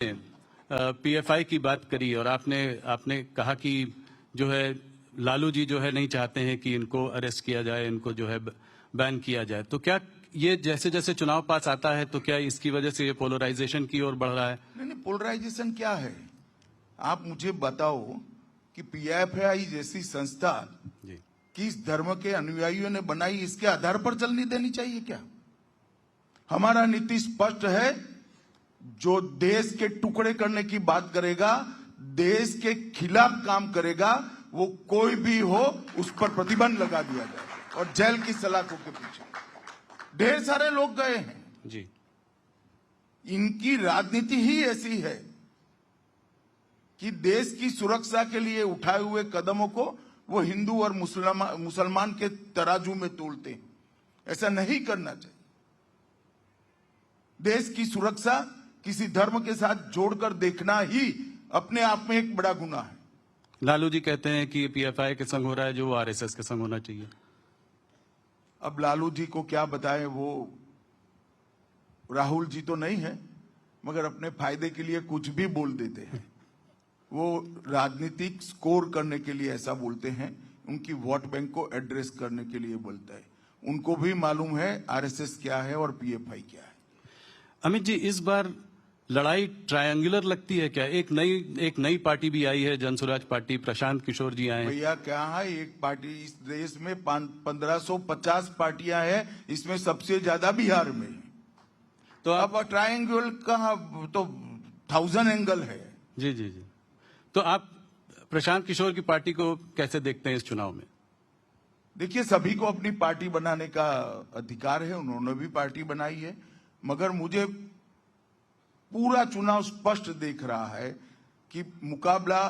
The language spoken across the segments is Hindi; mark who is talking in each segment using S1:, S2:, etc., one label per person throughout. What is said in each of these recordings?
S1: पीएफआई की बात करी और आपने कहा कि जो है लालू जी जो है नहीं चाहते हैं कि इनको अरेस्ट किया जाए, इनको जो है बैन किया जाए। तो क्या ये जैसे जैसे चुनाव पास आता है तो क्या इसकी वजह से ये पोलराइजेशन की ओर बढ़ रहा है?
S2: नहीं, पोलराइजेशन क्या है? आप मुझे बताओ कि पीएफआई जैसी संस्था
S1: जी
S2: किस धर्म के अनुयायियों ने बनाई, इसके आधार पर चलनी देनी चाहिए क्या? हमारा नीति स्पष्ट है, जो देश के टुकड़े करने की बात करेगा, देश के खिलाफ काम करेगा, वो कोई भी हो उस पर प्रतिबंध लगा दिया जाए और जेल की सलाखों के पीछे ढेर सारे लोग गए हैं
S1: जी।
S2: इनकी राजनीति ही ऐसी है कि देश की सुरक्षा के लिए उठाए हुए कदमों को वो हिंदू और मुसलमान के तराजू में तोलते हैं। ऐसा नहीं करना चाहिए। देश की सुरक्षा किसी धर्म के साथ जोड़कर देखना ही अपने आप में एक बड़ा गुनाह है।
S1: लालू जी कहते हैं कि पीएफआई के संग हो रहा है जो आरएसएस के संग होना चाहिए।
S2: अब लालू जी को क्या बताएं, वो राहुल जी तो नहीं है, मगर अपने फायदे के लिए कुछ भी बोल देते हैं। वो राजनीतिक स्कोर करने के लिए ऐसा बोलते हैं, उनकी वोट बैंक को एड्रेस करने के लिए बोलता है। उनको भी मालूम है आरएसएस क्या है और पीएफआई क्या है।
S1: अमित जी, इस बार लड़ाई ट्रायंगुलर लगती है क्या? एक नई पार्टी भी आई है, जनसुराज पार्टी, प्रशांत किशोर जी आए हैं।
S2: भैया क्या है, एक पार्टी इस देश में 1550 पार्टियां हैं, इसमें सबसे ज्यादा बिहार में। तो अब ट्रायंगल का तो 1000 एंगल है।
S1: जी जी जी। तो आप प्रशांत किशोर की पार्टी को कैसे देखते हैं इस चुनाव में?
S2: देखिए, सभी को अपनी पार्टी बनाने का अधिकार है, उन्होंने भी पार्टी बनाई है, मगर मुझे पूरा चुनाव स्पष्ट दिख रहा है कि मुकाबला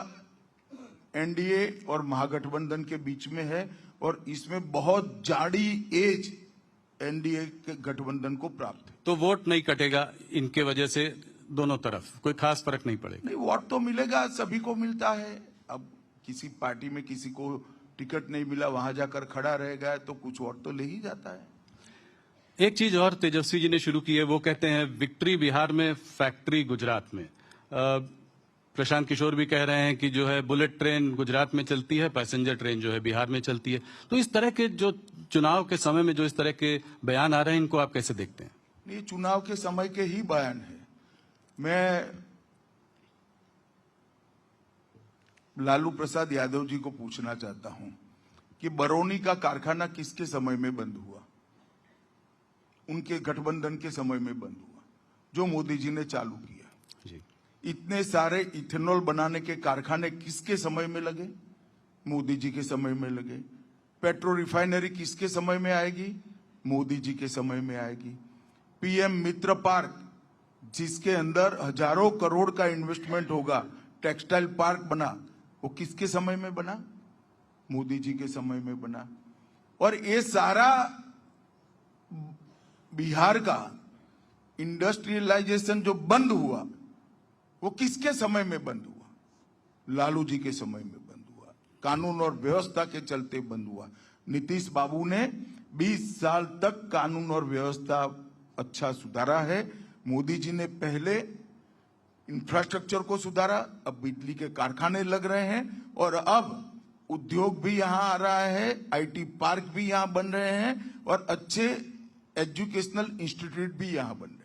S2: एनडीए और महागठबंधन के बीच में है और इसमें बहुत जाड़ी एज एनडीए के गठबंधन को प्राप्त है।
S1: तो वोट नहीं कटेगा इनके वजह से, दोनों तरफ कोई खास फर्क नहीं पड़ेगा?
S2: नहीं, वोट तो मिलेगा, सभी को मिलता है। अब किसी पार्टी में किसी को टिकट नहीं मिला, वहां जाकर खड़ा रह गया तो कुछ वोट तो ले ही जाता है।
S1: एक चीज और तेजस्वी जी ने शुरू की है, वो कहते हैं विक्ट्री बिहार में, फैक्ट्री गुजरात में। प्रशांत किशोर भी कह रहे हैं कि जो है बुलेट ट्रेन गुजरात में चलती है, पैसेंजर ट्रेन जो है बिहार में चलती है। तो इस तरह के जो चुनाव के समय में जो इस तरह के बयान आ रहे हैं, इनको आप कैसे देखते हैं?
S2: ये चुनाव के समय के ही बयान है। मैं लालू प्रसाद यादव जी को पूछना चाहता हूं कि बरौनी का कारखाना किसके समय में बंद हुआ? उनके गठबंधन के समय में बंद हुआ, जो मोदी जी ने चालू किया जी। इतने सारे इथेनॉल बनाने के कारखाने किसके समय में लगे? मोदी जी के समय में लगे। पेट्रो रिफाइनरी किसके समय में आएगी? मोदी जी के समय में आएगी। पीएम मित्र पार्क, जिसके अंदर हजारों करोड़ का इन्वेस्टमेंट होगा, टेक्सटाइल पार्क बना, वो किसके समय में बना? मोदी जी के समय में बना। और ये सारा बिहार का इंडस्ट्रियलाइजेशन जो बंद हुआ, वो किसके समय में बंद हुआ? लालू जी के समय में बंद हुआ। कानून और व्यवस्था के चलते बंद हुआ। नीतीश बाबू ने 20 साल तक कानून और व्यवस्था अच्छा सुधारा है। मोदी जी ने पहले इंफ्रास्ट्रक्चर को सुधारा, अब बिजली के कारखाने लग रहे हैं और अब उद्योग भी यहां आ रहा है, आईटी पार्क भी यहां बन रहे हैं और अच्छे एजुकेशनल इंस्टीट्यूट भी यहां बन रहे हैं।